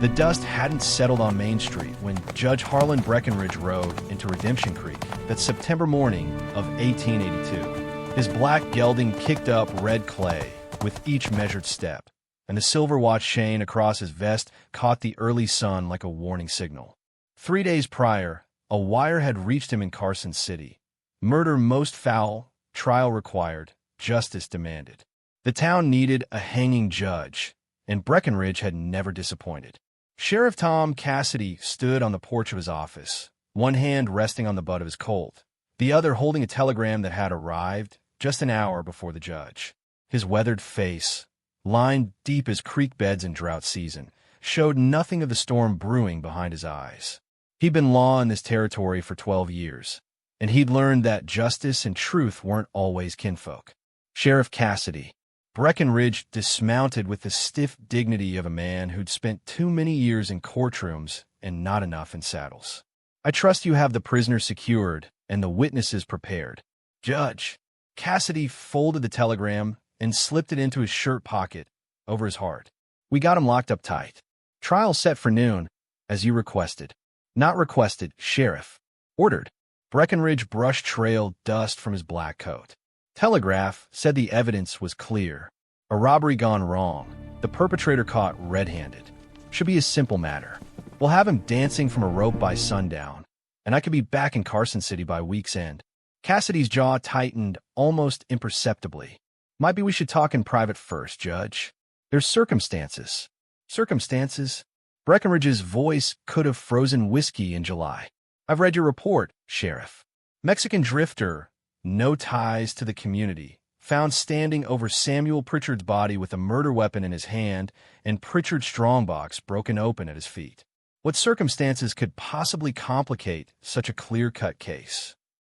The dust hadn't settled on Main Street when Judge Harlan Breckenridge rode into Redemption Creek that September morning of 1882. His black gelding kicked up red clay with each measured step, and the silver watch chain across his vest caught the early sun like a warning signal. 3 days prior, a wire had reached him in Carson City. Murder most foul, trial required, justice demanded. The town needed a hanging judge, and Breckenridge had never disappointed. Sheriff Tom Cassidy stood on the porch of his office, one hand resting on the butt of his Colt, the other holding a telegram that had arrived just an hour before the judge. His weathered face, lined deep as creek beds in drought season, showed nothing of the storm brewing behind his eyes. He'd been law in this territory for 12 years, and he'd learned that justice and truth weren't always kinfolk. Sheriff Cassidy. Breckenridge dismounted with the stiff dignity of a man who'd spent too many years in courtrooms and not enough in saddles. I trust you have the prisoner secured and the witnesses prepared. Judge. Cassidy folded the telegram and slipped it into his shirt pocket over his heart. We got him locked up tight. Trial set for noon, as you requested. Not requested, Sheriff. Ordered. Breckenridge brush-trailed dust from his black coat. Telegraph said the evidence was clear. A robbery gone wrong. The perpetrator caught red-handed. Should be a simple matter. We'll have him dancing from a rope by sundown, and I could be back in Carson City by week's end. Cassidy's jaw tightened almost imperceptibly. Might be we should talk in private first, Judge. There's circumstances. Circumstances? Breckenridge's voice could have frozen whiskey in July. I've read your report, Sheriff. Mexican drifter, no ties to the community, found standing over Samuel Pritchard's body with a murder weapon in his hand and Pritchard's strongbox broken open at his feet. What circumstances could possibly complicate such a clear-cut case?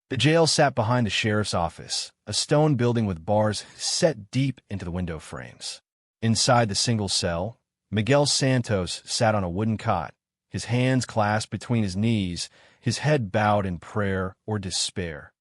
The jail sat behind the sheriff's office, a stone building with bars set deep into the window frames. Inside the single cell, Miguel Santos sat on a wooden cot, his hands clasped between his knees, his head bowed in prayer or despair.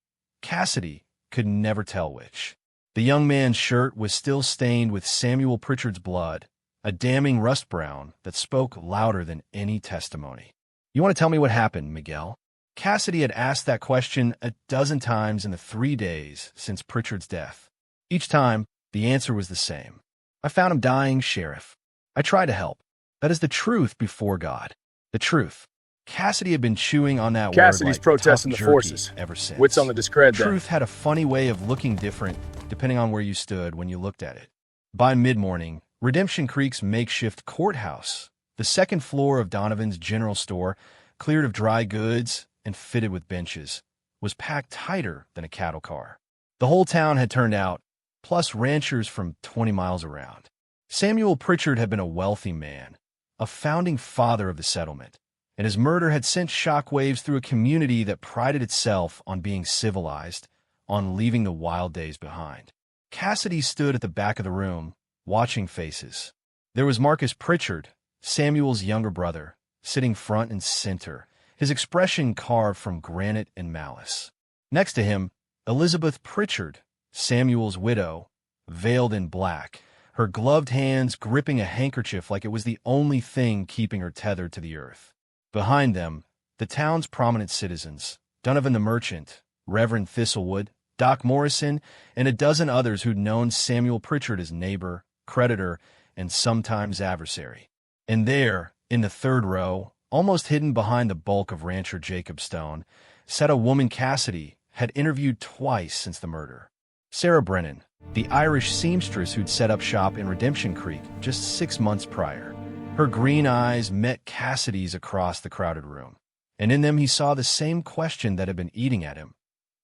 Cassidy could never tell which. The young man's shirt was still stained with Samuel Pritchard's blood, a damning rust brown that spoke louder than any testimony. You want to tell me what happened, Miguel? Cassidy had asked that question a dozen times in the 3 days since Pritchard's death. Each time, the answer was the same. I found him dying, Sheriff. I tried to help. That is the truth before God. The truth. Cassidy had been chewing on that Cassidy's word like protesting tough the jerky forces. ever since. Wits on the discred then. Truth had a funny way of looking different depending on where you stood when you looked at it. By mid-morning, Redemption Creek's makeshift courthouse, the second floor of Donovan's general store, cleared of dry goods and fitted with benches, was packed tighter than a cattle car. The whole town had turned out, plus ranchers from 20 miles around. Samuel Pritchard had been a wealthy man, a founding father of the settlement, and his murder had sent shockwaves through a community that prided itself on being civilized, on leaving the wild days behind. Cassidy stood at the back of the room, watching faces. There was Marcus Pritchard, Samuel's younger brother, sitting front and center, his expression carved from granite and malice. Next to him, Elizabeth Pritchard, Samuel's widow, veiled in black, her gloved hands gripping a handkerchief like it was the only thing keeping her tethered to the earth. Behind them, the town's prominent citizens, Donovan the merchant, Reverend Thistlewood, Doc Morrison, and a dozen others who'd known Samuel Pritchard as neighbor, creditor, and sometimes adversary. And there, in the third row, almost hidden behind the bulk of rancher Jacob Stone, sat a woman Cassidy had interviewed twice since the murder. Sarah Brennan, the Irish seamstress who'd set up shop in Redemption Creek just 6 months prior. Her green eyes met Cassidy's across the crowded room, and in them he saw the same question that had been eating at him.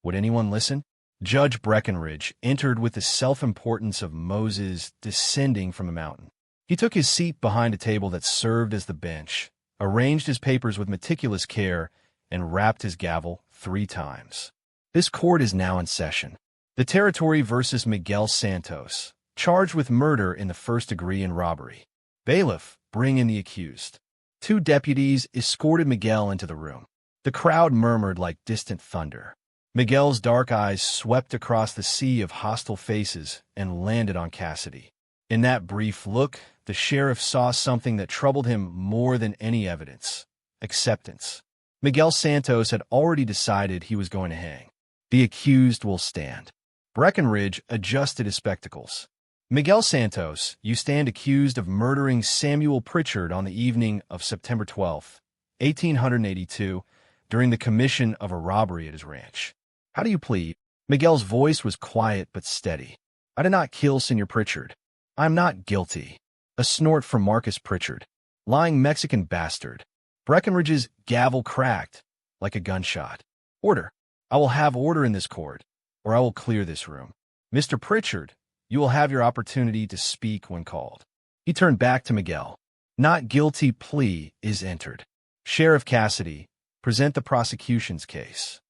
Would anyone listen? Judge Breckenridge entered with the self-importance of Moses descending from the mountain. He took his seat behind a table that served as the bench, arranged his papers with meticulous care, and rapped his gavel 3 times. This court is now in session. The territory versus Miguel Santos, charged with murder in the first degree and robbery. Bailiff, bring in the accused. 2 deputies escorted Miguel into the room. The crowd murmured like distant thunder. Miguel's dark eyes swept across the sea of hostile faces and landed on Cassidy. In that brief look, the sheriff saw something that troubled him more than any evidence: acceptance. Miguel Santos had already decided he was going to hang. The accused will stand. Breckenridge adjusted his spectacles. Miguel Santos, you stand accused of murdering Samuel Pritchard on the evening of September 12, 1882, during the commission of a robbery at his ranch. How do you plead? Miguel's voice was quiet but steady. I did not kill Senor Pritchard. I am not guilty. A snort from Marcus Pritchard. Lying Mexican bastard. Breckenridge's gavel cracked like a gunshot. Order. I will have order in this court, or I will clear this room. Mr. Pritchard, you will have your opportunity to speak when called. He turned back to Miguel. Not guilty plea is entered. Sheriff Cassidy, present the prosecution's case.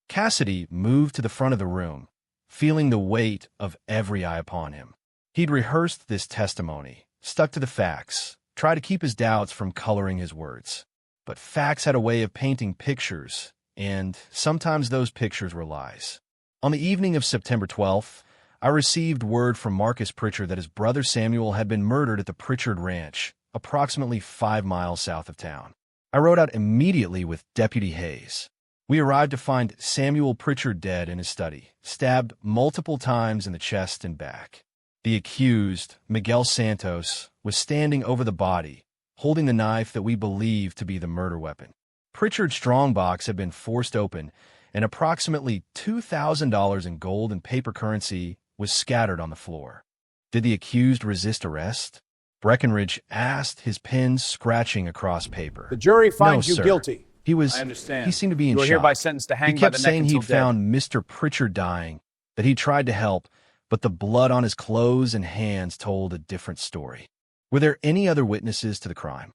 Cassidy moved to the front of the room, feeling the weight of every eye upon him. He'd rehearsed this testimony, stuck to the facts, tried to keep his doubts from coloring his words. But facts had a way of painting pictures, and sometimes those pictures were lies. On the evening of September 12th, I received word from Marcus Pritchard that his brother Samuel had been murdered at the Pritchard Ranch, approximately 5 miles south of town. I rode out immediately with Deputy Hayes. We arrived to find Samuel Pritchard dead in his study, stabbed multiple times in the chest and back. The accused, Miguel Santos, was standing over the body, holding the knife that we believed to be the murder weapon. Pritchard's strongbox had been forced open, and approximately $2,000 in gold and paper currency was scattered on the floor. Did the accused resist arrest? Breckenridge asked, his pen scratching across paper. The jury finds No, you sir. guilty. I understand. He seemed to be in You are shock. hereby sentenced to hang He by kept the neck saying until he'd dead. found Mr. Pritchard dying, that he tried to help, but the blood on his clothes and hands told a different story. Were there any other witnesses to the crime?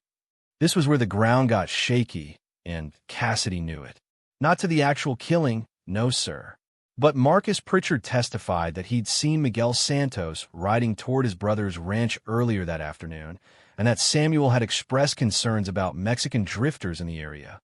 This was where the ground got shaky, and Cassidy knew it. Not to the actual killing, no, sir. But Marcus Pritchard testified that he'd seen Miguel Santos riding toward his brother's ranch earlier that afternoon, and that Samuel had expressed concerns about Mexican drifters in the area.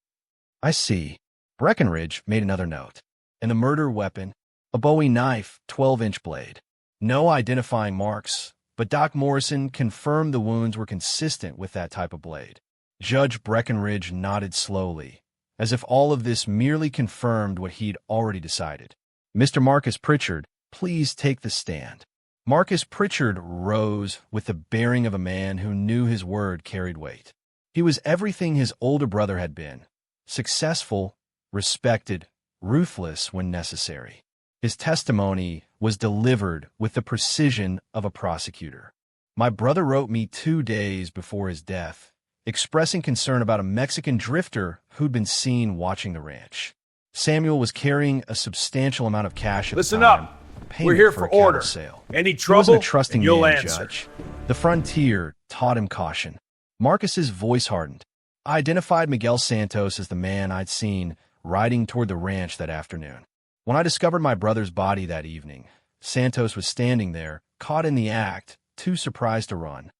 I see. Breckenridge made another note. And the murder weapon, a Bowie knife, 12-inch blade. No identifying marks, but Doc Morrison confirmed the wounds were consistent with that type of blade. Judge Breckenridge nodded slowly, as if all of this merely confirmed what he'd already decided. Mr. Marcus Pritchard, please take the stand. Marcus Pritchard rose with the bearing of a man who knew his word carried weight. He was everything his older brother had been: successful, respected, ruthless when necessary. His testimony was delivered with the precision of a prosecutor. My brother wrote me 2 days before his death, expressing concern about a Mexican drifter who'd been seen watching the ranch. Samuel was carrying a substantial amount of cash at Listen the time. up. Payment We're here for for a cattle order. sale. Any He trouble, wasn't a trusting and you'll man, answer. Judge. The frontier taught him caution. Marcus's voice hardened. I identified Miguel Santos as the man I'd seen riding toward the ranch that afternoon. When I discovered my brother's body that evening, Santos was standing there, caught in the act, too surprised to run.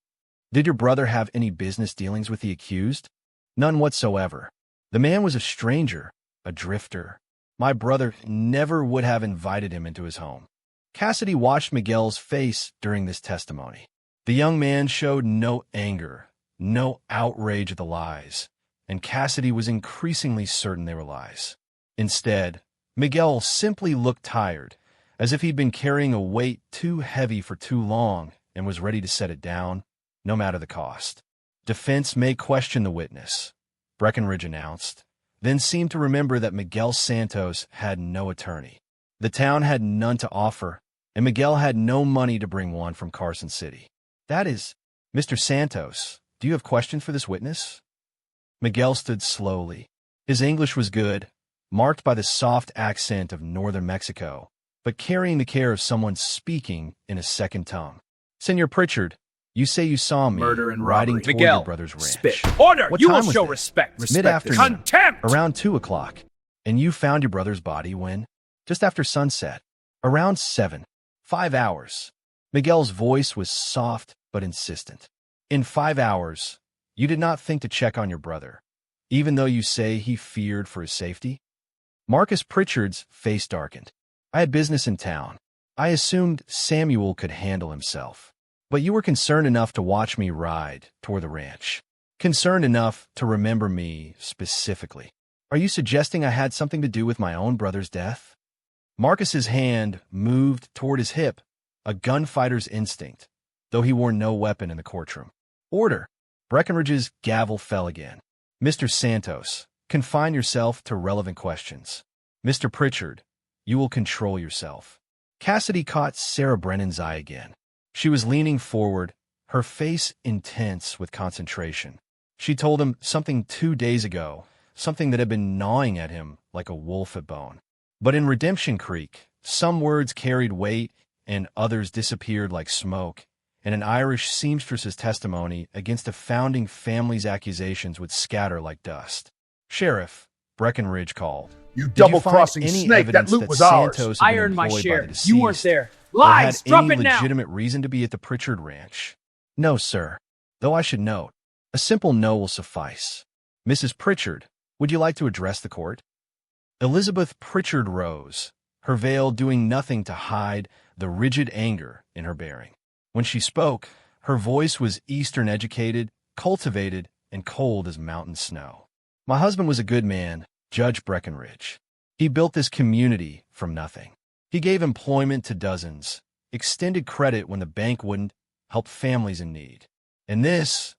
Did your brother have any business dealings with the accused? None whatsoever. The man was a stranger, a drifter. My brother never would have invited him into his home. Cassidy watched Miguel's face during this testimony. The young man showed no anger, no outrage at the lies, and Cassidy was increasingly certain they were lies. Instead, Miguel simply looked tired, as if he'd been carrying a weight too heavy for too long and was ready to set it down, no matter the cost. Defense may question the witness, Breckenridge announced, then seemed to remember that Miguel Santos had no attorney. The town had none to offer, and Miguel had no money to bring one from Carson City. That is, Mr. Santos, do you have questions for this witness? Miguel stood slowly. His English was good, marked by the soft accent of northern Mexico, but carrying the care of someone speaking in a second tongue. Senor Pritchard, you say you saw me Murder and riding robbery. toward Miguel, your brother's ranch. spit. Order! What You time will was show this? respect. Mid-afternoon. Contempt! Around 2 o'clock. And you found your brother's body when? Just after sunset. Around 7. 5 hours. Miguel's voice was soft but insistent. In 5 hours, you did not think to check on your brother, even though you say he feared for his safety? Marcus Pritchard's face darkened. I had business in town. I assumed Samuel could handle himself. But you were concerned enough to watch me ride toward the ranch. Concerned enough to remember me specifically. Are you suggesting I had something to do with my own brother's death? Marcus's hand moved toward his hip, a gunfighter's instinct, though he wore no weapon in the courtroom. Order! Breckenridge's gavel fell again. Mr. Santos, confine yourself to relevant questions. Mr. Pritchard, you will control yourself. Cassidy caught Sarah Brennan's eye again. She was leaning forward, her face intense with concentration. She told him something 2 days ago, something that had been gnawing at him like a wolf at bone. But in Redemption Creek, some words carried weight and others disappeared like smoke, and an Irish seamstress's testimony against a founding family's accusations would scatter like dust. Sheriff, Breckenridge called. You double-crossing snake, that loot was ours. I earned my share. You weren't there. Lies! Drop it now! Legitimate reason to be at the Pritchard Ranch? No, sir. Though I should note, a simple no will suffice. Mrs. Pritchard, would you like to address the court? Elizabeth Pritchard rose, her veil doing nothing to hide the rigid anger in her bearing. When she spoke, her voice was Eastern-educated, cultivated, and cold as mountain snow. My husband was a good man, Judge Breckenridge. He built this community from nothing. He gave employment to dozens, extended credit when the bank wouldn't, helped families in need. And this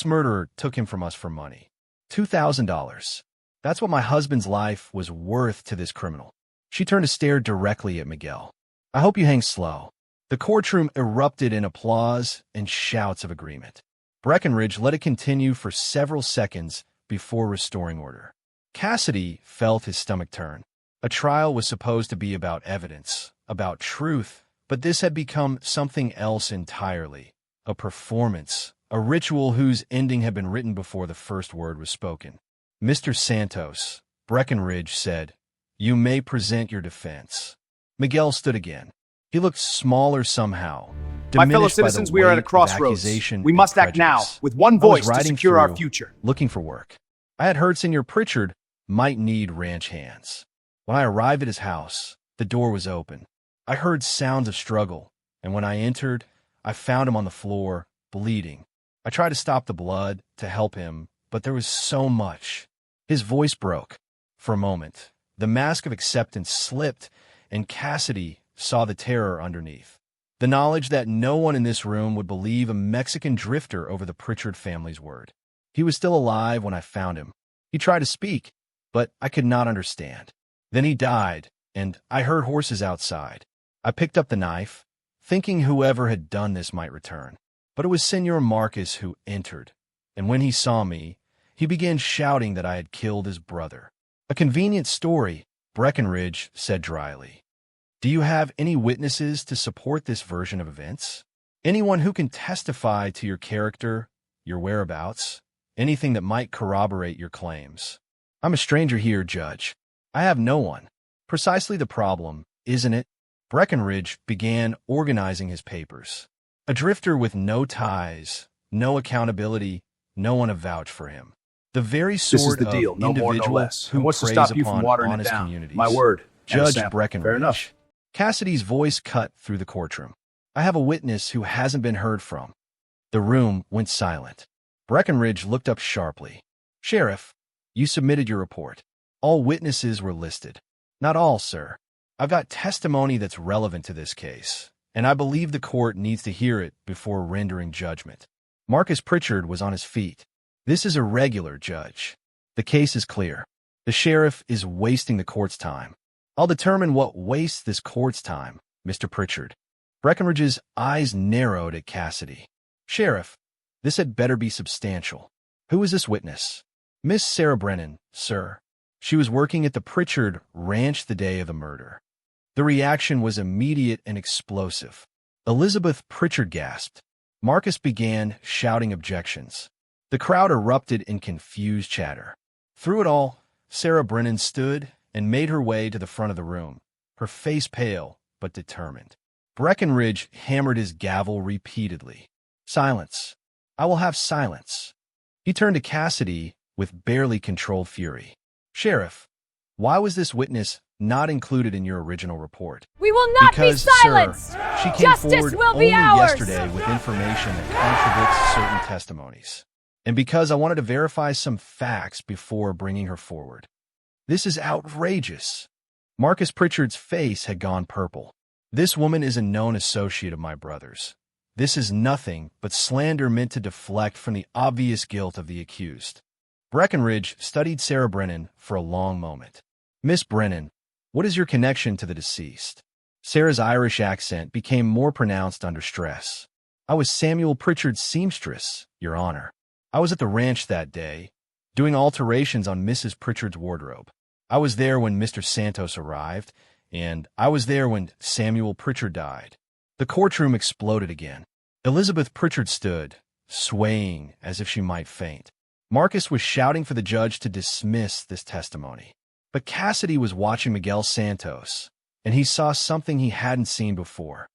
murderer took him from us for money. $2,000. That's what my husband's life was worth to this criminal. She turned to stare directly at Miguel. I hope you hang slow. The courtroom erupted in applause and shouts of agreement. Breckenridge let it continue for several seconds before restoring order. Cassidy felt his stomach turn. A trial was supposed to be about evidence, about truth, but this had become something else entirely. A performance, a ritual whose ending had been written before the first word was spoken. Mr. Santos, Breckenridge said, you may present your defense. Miguel stood again. He looked smaller somehow. My fellow citizens, we are at a crossroads. We must act now, with one voice to secure our future. Looking for work. I had heard Senor Pritchard might need ranch hands. When I arrived at his house, the door was open. I heard sounds of struggle, and when I entered, I found him on the floor, bleeding. I tried to stop the blood, to help him, but there was so much. His voice broke. For a moment, the mask of acceptance slipped, and Cassidy saw the terror underneath. The knowledge that no one in this room would believe a Mexican drifter over the Pritchard family's word. He was still alive when I found him. He tried to speak, but I could not understand. Then he died, and I heard horses outside. I picked up the knife, thinking whoever had done this might return. But it was Senor Marcus who entered, and when he saw me, he began shouting that I had killed his brother. A convenient story, Breckenridge said dryly. Do you have any witnesses to support this version of events? Anyone who can testify to your character, your whereabouts, anything that might corroborate your claims? I'm a stranger here, Judge. I have no one. Precisely the problem, isn't it? Breckenridge began organizing his papers. A drifter with no ties, no accountability, no one to vouch for him. The very sort of deal. No more, no less. who What's to preys stop you from upon watering it honest down? communities. My word. Judge Fair Breckenridge. enough. Cassidy's voice cut through the courtroom. I have a witness who hasn't been heard from. The room went silent. Breckenridge looked up sharply. Sheriff, you submitted your report. All witnesses were listed. Not all, sir. I've got testimony that's relevant to this case, and I believe the court needs to hear it before rendering judgment. Marcus Pritchard was on his feet. This is irregular, Judge. The case is clear. The sheriff is wasting the court's time. I'll determine what wastes this court's time, Mr. Pritchard. Breckenridge's eyes narrowed at Cassidy. Sheriff, this had better be substantial. Who is this witness? Miss Sarah Brennan, sir. She was working at the Pritchard Ranch the day of the murder. The reaction was immediate and explosive. Elizabeth Pritchard gasped. Marcus began shouting objections. The crowd erupted in confused chatter. Through it all, Sarah Brennan stood and made her way to the front of the room, her face pale but determined. Breckenridge hammered his gavel repeatedly. Silence. I will have silence. He turned to Cassidy with barely controlled fury. Sheriff, Why was this witness not included in your original report? We will not be silenced! Sir, she came Justice forward will only be ours! yesterday with information that contradicts certain testimonies. And because I wanted to verify some facts before bringing her forward. This is outrageous. Marcus Pritchard's face had gone purple. This woman is a known associate of my brother's. This is nothing but slander meant to deflect from the obvious guilt of the accused. Breckenridge studied Sarah Brennan for a long moment. Miss Brennan, what is your connection to the deceased? Sarah's Irish accent became more pronounced under stress. I was Samuel Pritchard's seamstress, Your Honor. I was at the ranch that day, doing alterations on Mrs. Pritchard's wardrobe. I was there when Mr. Santos arrived, and I was there when Samuel Pritchard died. The courtroom exploded again. Elizabeth Pritchard stood, swaying as if she might faint. Marcus was shouting for the judge to dismiss this testimony. But Cassidy was watching Miguel Santos, and he saw something he hadn't seen before.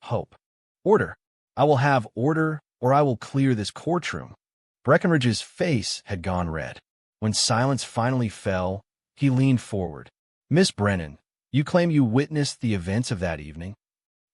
Hope. Order. I will have order, or I will clear this courtroom. Breckenridge's face had gone red. When silence finally fell, he leaned forward. Miss Brennan, you claim you witnessed the events of that evening?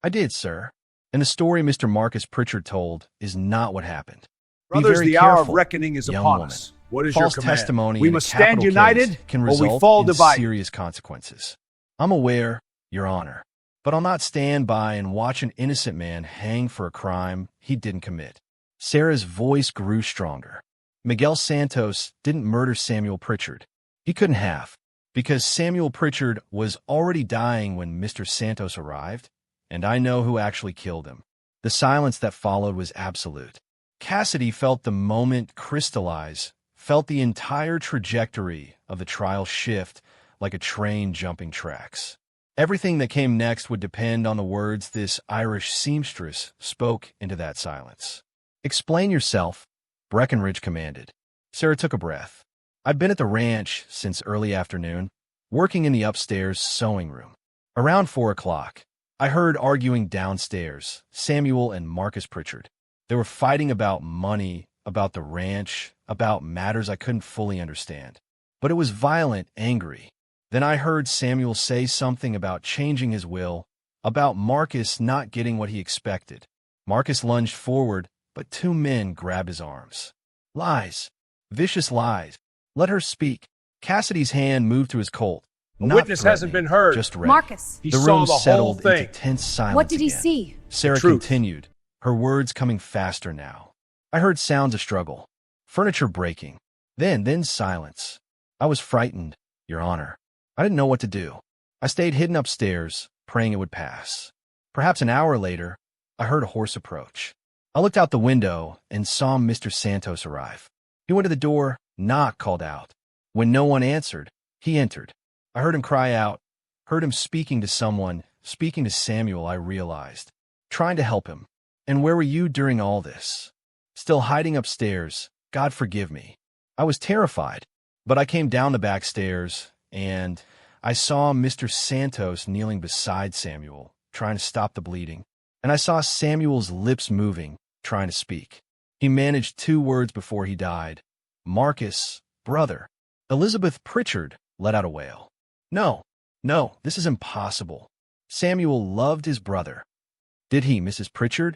I did, sir. And the story Mr. Marcus Pritchard told is not what happened. Brothers, the hour of reckoning is upon us. What is False your command? testimony We in a must stand capital united, case can or result we fall in divided. serious consequences. I'm aware, Your Honor, but I'll not stand by and watch an innocent man hang for a crime he didn't commit. Sarah's voice grew stronger. Miguel Santos didn't murder Samuel Pritchard. He couldn't have, because Samuel Pritchard was already dying when Mr. Santos arrived, and I know who actually killed him. The silence that followed was absolute. Cassidy felt the moment crystallize, felt the entire trajectory of the trial shift like a train jumping tracks. Everything that came next would depend on the words this Irish seamstress spoke into that silence. Explain yourself, Breckenridge commanded. Sarah took a breath. I'd been at the ranch since early afternoon, working in the upstairs sewing room. Around 4 o'clock, I heard arguing downstairs, Samuel and Marcus Pritchard. They were fighting about money, about the ranch, about matters I couldn't fully understand. But it was violent, angry. Then I heard Samuel say something about changing his will, about Marcus not getting what he expected. Marcus lunged forward, but 2 men grabbed his arms. Lies. Vicious lies. Let her speak. Cassidy's hand moved to his Colt. The witness hasn't been heard. Just ready. Marcus. He The saw room the whole settled thing. into tense silence. What did he again. see? Sarah truth. continued, her words coming faster now. I heard sounds of struggle, furniture breaking, then silence. I was frightened, Your Honor. I didn't know what to do. I stayed hidden upstairs, praying it would pass. Perhaps an hour later, I heard a horse approach. I looked out the window and saw Mr. Santos arrive. He went to the door, knock called out. When no one answered, he entered. I heard him cry out, heard him speaking to someone, speaking to Samuel, I realized. Trying to help him. And where were you during all this? Still hiding upstairs. God forgive me. I was terrified, but I came down the back stairs, and I saw Mr. Santos kneeling beside Samuel, trying to stop the bleeding. And I saw Samuel's lips moving, trying to speak. He managed 2 words before he died. Marcus, brother. Elizabeth Pritchard let out a wail. No, this is impossible. Samuel loved his brother. Did he, Mrs. Pritchard?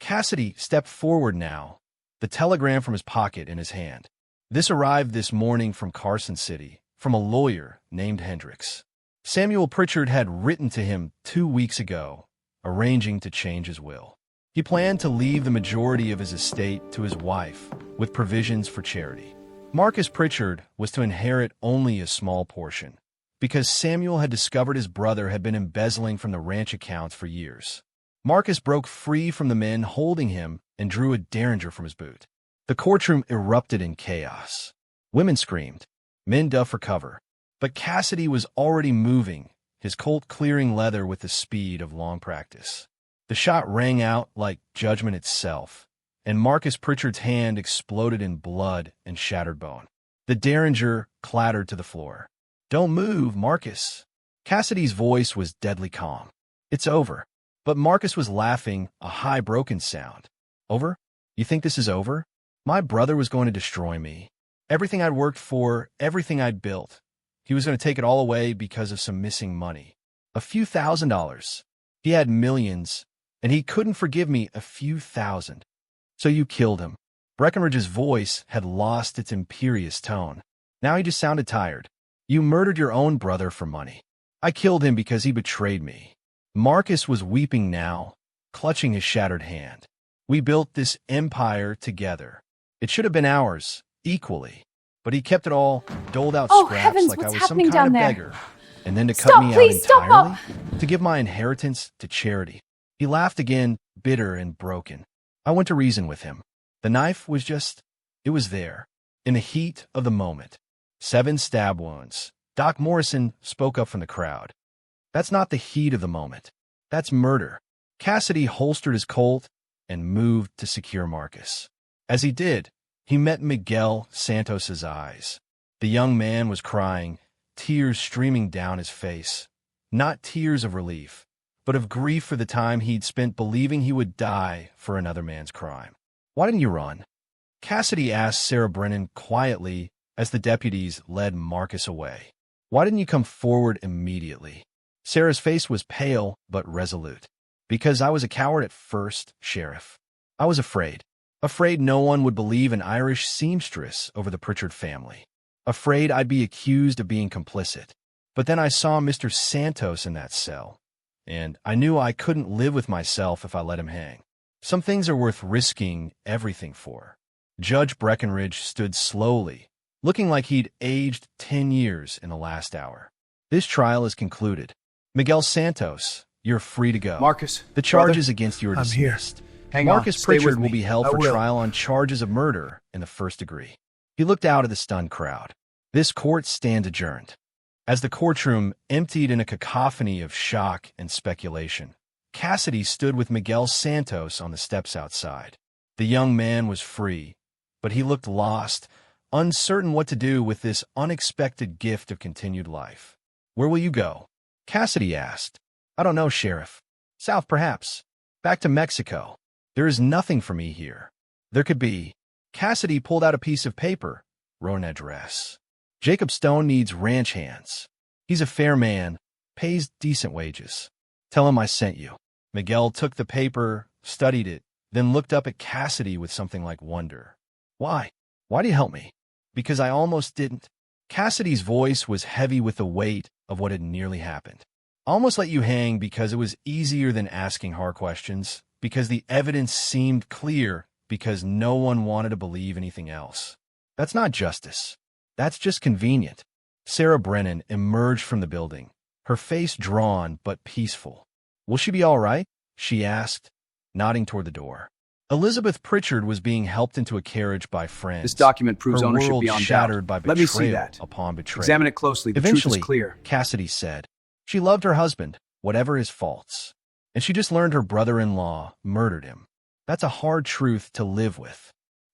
Cassidy stepped forward now, the telegram from his pocket in his hand. This arrived this morning from Carson City, from a lawyer named Hendricks. Samuel Pritchard had written to him 2 weeks ago, arranging to change his will. He planned to leave the majority of his estate to his wife, with provisions for charity. Marcus Pritchard was to inherit only a small portion, because Samuel had discovered his brother had been embezzling from the ranch accounts for years. Marcus broke free from the men holding him and drew a derringer from his boot. The courtroom erupted in chaos. Women screamed. Men dove for cover. But Cassidy was already moving, his Colt clearing leather with the speed of long practice. The shot rang out like judgment itself, and Marcus Pritchard's hand exploded in blood and shattered bone. The derringer clattered to the floor. Don't move, Marcus. Cassidy's voice was deadly calm. It's over. But Marcus was laughing, a high broken sound. Over? You think this is over? My brother was going to destroy me. Everything I'd worked for, everything I'd built. He was going to take it all away because of some missing money. A few $1,000s. He had millions, and he couldn't forgive me a few thousand. So you killed him. Breckenridge's voice had lost its imperious tone. Now he just sounded tired. You murdered your own brother for money. I killed him because he betrayed me. Marcus was weeping now, clutching his shattered hand. We built this empire together. It should have been ours, equally. But he kept it all, doled out scraps heavens, like I what's was some happening kind of down there? beggar. And then to cut Stop, me please, out stop entirely? up. To give my inheritance to charity. He laughed again, bitter and broken. I went to reason with him. The knife was just, it was there, in the heat of the moment. 7 stab wounds. Doc Morrison spoke up from the crowd. That's not the heat of the moment. That's murder. Cassidy holstered his Colt and moved to secure Marcus. As he did, he met Miguel Santos's eyes. The young man was crying, tears streaming down his face. Not tears of relief, but of grief for the time he'd spent believing he would die for another man's crime. Why didn't you run? Cassidy asked Sarah Brennan quietly as the deputies led Marcus away. Why didn't you come forward immediately? Sarah's face was pale but resolute. Because I was a coward at first, Sheriff. I was afraid. Afraid no one would believe an Irish seamstress over the Pritchard family. Afraid I'd be accused of being complicit. But then I saw Mr. Santos in that cell, and I knew I couldn't live with myself if I let him hang. Some things are worth risking everything for. Judge Breckenridge stood slowly, looking like he'd aged 10 years in the last hour. This trial is concluded. Miguel Santos, you're free to go. Marcus, the charges against you are dismissed. Hang Marcus on, stay Pritchard with will me. be held I for will. trial on charges of murder in the first degree. He looked out at the stunned crowd. This court stands adjourned. As the courtroom emptied in a cacophony of shock and speculation, Cassidy stood with Miguel Santos on the steps outside. The young man was free, but he looked lost, uncertain what to do with this unexpected gift of continued life. Where will you go? Cassidy asked. I don't know, Sheriff. South, perhaps. Back to Mexico. There is nothing for me here. There could be. Cassidy pulled out a piece of paper, wrote an address. Jacob Stone needs ranch hands. He's a fair man, pays decent wages. Tell him I sent you. Miguel took the paper, studied it, then looked up at Cassidy with something like wonder. Why? Why do you help me? Because I almost didn't. Cassidy's voice was heavy with the weight of what had nearly happened. I almost let you hang because it was easier than asking hard questions, because the evidence seemed clear, because no one wanted to believe anything else. That's not justice. That's just convenient. Sarah Brennan emerged from the building, her face drawn but peaceful. Will she be all right? She asked, nodding toward the door. Elizabeth Pritchard was being helped into a carriage by friends. This document proves her ownership world beyond shattered doubt. by Let betrayal me see that. upon betrayal. Examine it closely. The truth Eventually, is clear. Cassidy said, she loved her husband, whatever his faults, and she just learned her brother-in-law murdered him. That's a hard truth to live with.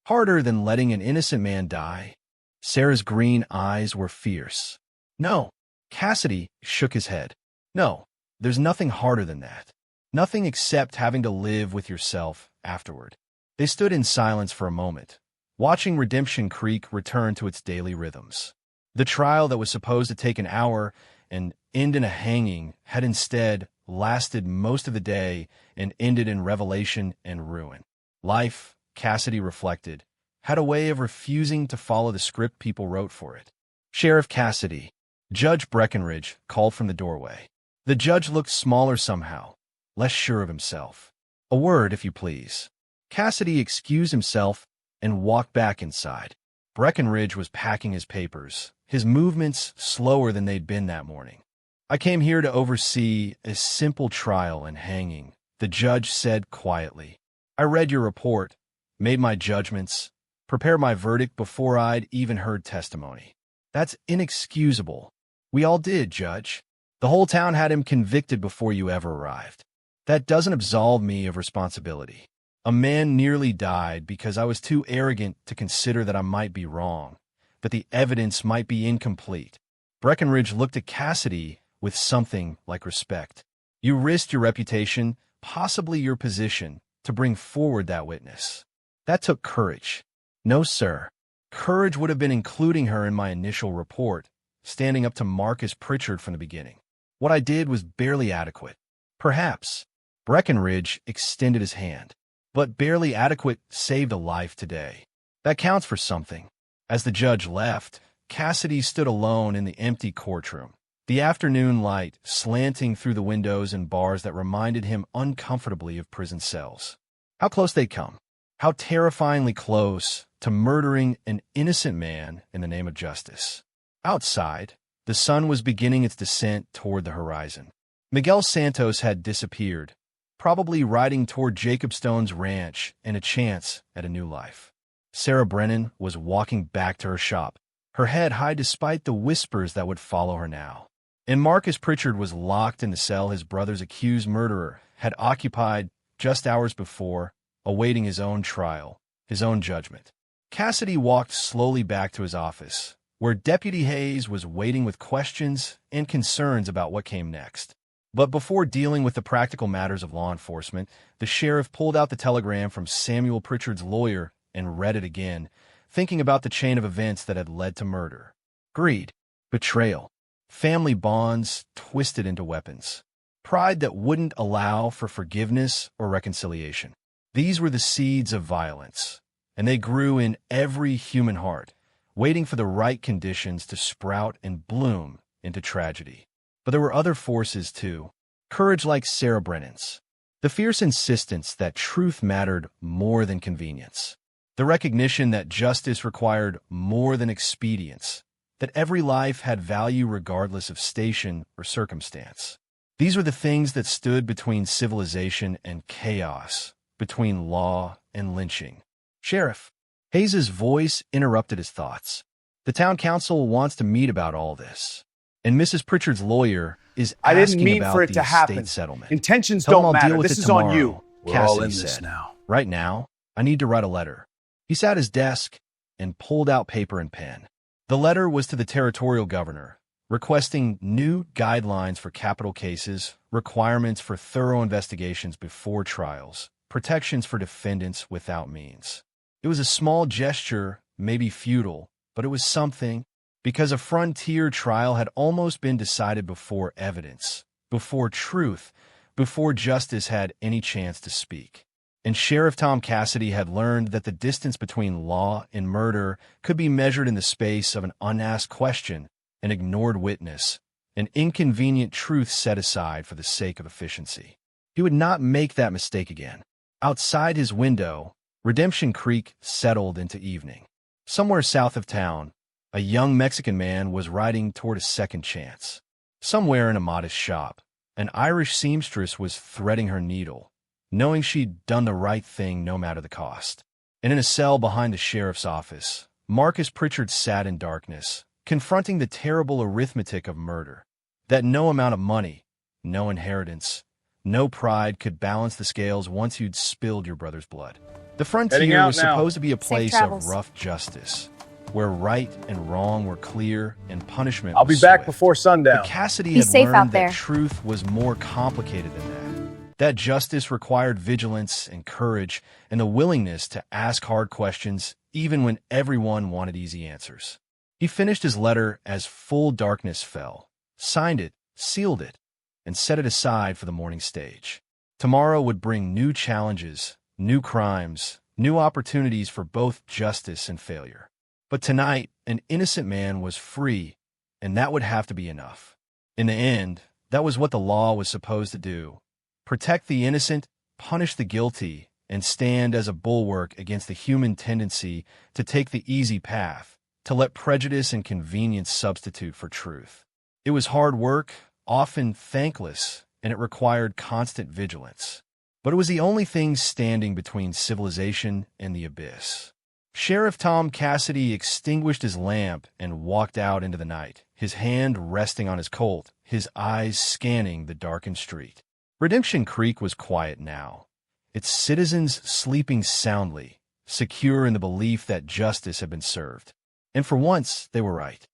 Harder than letting an innocent man die. Sarah's green eyes were fierce. No. Cassidy shook his head. No, there's nothing harder than that. Nothing except having to live with yourself afterward. They stood in silence for a moment, watching Redemption Creek return to its daily rhythms. The trial that was supposed to take an hour and end in a hanging had instead lasted most of the day and ended in revelation and ruin. Life, Cassidy reflected, had a way of refusing to follow the script people wrote for it. Sheriff Cassidy, Judge Breckenridge called from the doorway. The judge looked smaller somehow, less sure of himself. A word, if you please. Cassidy excused himself and walked back inside. Breckenridge was packing his papers, his movements slower than they'd been that morning. I came here to oversee a simple trial and hanging, the judge said quietly. I read your report, made my judgments, prepared my verdict before I'd even heard testimony. That's inexcusable. We all did, Judge. The whole town had him convicted before you ever arrived. That doesn't absolve me of responsibility. A man nearly died because I was too arrogant to consider that I might be wrong, that the evidence might be incomplete. Breckenridge looked at Cassidy with something like respect. You risked your reputation, possibly your position, to bring forward that witness. That took courage. No, sir. Courage would have been including her in my initial report, standing up to Marcus Pritchard from the beginning. What I did was barely adequate. Perhaps. Breckenridge extended his hand. But barely adequate saved a life today. That counts for something. As the judge left, Cassidy stood alone in the empty courtroom, the afternoon light slanting through the windows and bars that reminded him uncomfortably of prison cells. How close they'd come. How terrifyingly close to murdering an innocent man in the name of justice. Outside, the sun was beginning its descent toward the horizon. Miguel Santos had disappeared, probably riding toward Jacob Stone's ranch and a chance at a new life. Sarah Brennan was walking back to her shop, her head high despite the whispers that would follow her now. And Marcus Pritchard was locked in the cell his brother's accused murderer had occupied just hours before, awaiting his own trial, his own judgment. Cassidy walked slowly back to his office, where Deputy Hayes was waiting with questions and concerns about what came next. But before dealing with the practical matters of law enforcement, the sheriff pulled out the telegram from Samuel Pritchard's lawyer and read it again, thinking about the chain of events that had led to murder. Greed, betrayal, family bonds twisted into weapons, pride that wouldn't allow for forgiveness or reconciliation. These were the seeds of violence, and they grew in every human heart, waiting for the right conditions to sprout and bloom into tragedy. But there were other forces, too. Courage like Sarah Brennan's. The fierce insistence that truth mattered more than convenience. The recognition that justice required more than expedience. That every life had value regardless of station or circumstance. These were the things that stood between civilization and chaos, between law and lynching. Sheriff, Hayes's voice interrupted his thoughts. The town council wants to meet about all this. And Mrs. Pritchard's lawyer is I asking didn't mean about for it the to happen. estate settlement. Intentions Tell him don't I'll matter. deal with This it is on tomorrow, you. We're Cassidy all in this said. now. Right now, I need to write a letter. He sat at his desk and pulled out paper and pen. The letter was to the territorial governor, requesting new guidelines for capital cases, requirements for thorough investigations before trials, protections for defendants without means. It was a small gesture, maybe futile, but it was something, because a frontier trial had almost been decided before evidence, before truth, before justice had any chance to speak. And Sheriff Tom Cassidy had learned that the distance between law and murder could be measured in the space of an unasked question, an ignored witness, an inconvenient truth set aside for the sake of efficiency. He would not make that mistake again. Outside his window, Redemption Creek settled into evening. Somewhere south of town, a young Mexican man was riding toward a second chance. Somewhere in a modest shop, an Irish seamstress was threading her needle, knowing she'd done the right thing no matter the cost. And in a cell behind the sheriff's office, Marcus Pritchard sat in darkness, confronting the terrible arithmetic of murder. That no amount of money, no inheritance, no pride could balance the scales once you'd spilled your brother's blood. The frontier was supposed to be a place of rough justice, where right and wrong were clear and punishment I'll was be back swift. before sundown. But Cassidy Be had safe learned out there. that truth was more complicated than that. That justice required vigilance and courage and the willingness to ask hard questions even when everyone wanted easy answers. He finished his letter as full darkness fell, signed it, sealed it, and set it aside for the morning stage. Tomorrow would bring new challenges, new crimes, new opportunities for both justice and failure. But tonight, an innocent man was free, and that would have to be enough. In the end, that was what the law was supposed to do. Protect the innocent, punish the guilty, and stand as a bulwark against the human tendency to take the easy path, to let prejudice and convenience substitute for truth. It was hard work, often thankless, and it required constant vigilance. But it was the only thing standing between civilization and the abyss. Sheriff Tom Cassidy extinguished his lamp and walked out into the night, his hand resting on his Colt, his eyes scanning the darkened street. Redemption Creek was quiet now, its citizens sleeping soundly, secure in the belief that justice had been served. And for once, they were right.